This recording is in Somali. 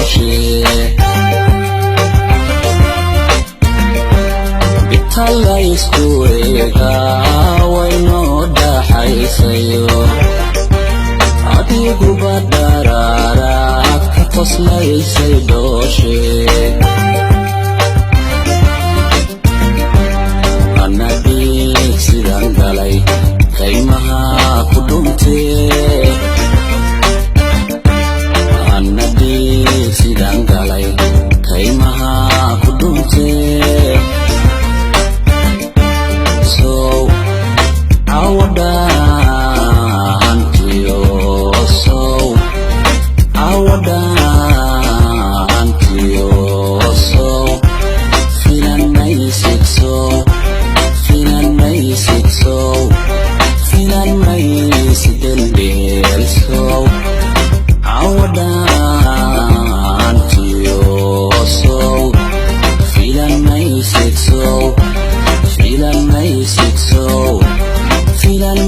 dhooshe bitalla isku eegaa waynoo dhaxaysayo adiguba dharaaraad ka qoslaysay dhooshe anadhiig sidaan galay qaymaha ku dhuntee anadhiig sidaan galay qaymaha ku dhuntee sow awadhaantiyo sow awadhaantiyo sow filan maysid sow filan maysid sow filan maysid dembeel sow awadhaantiyo sow filan maysid sow filan maysid sow filan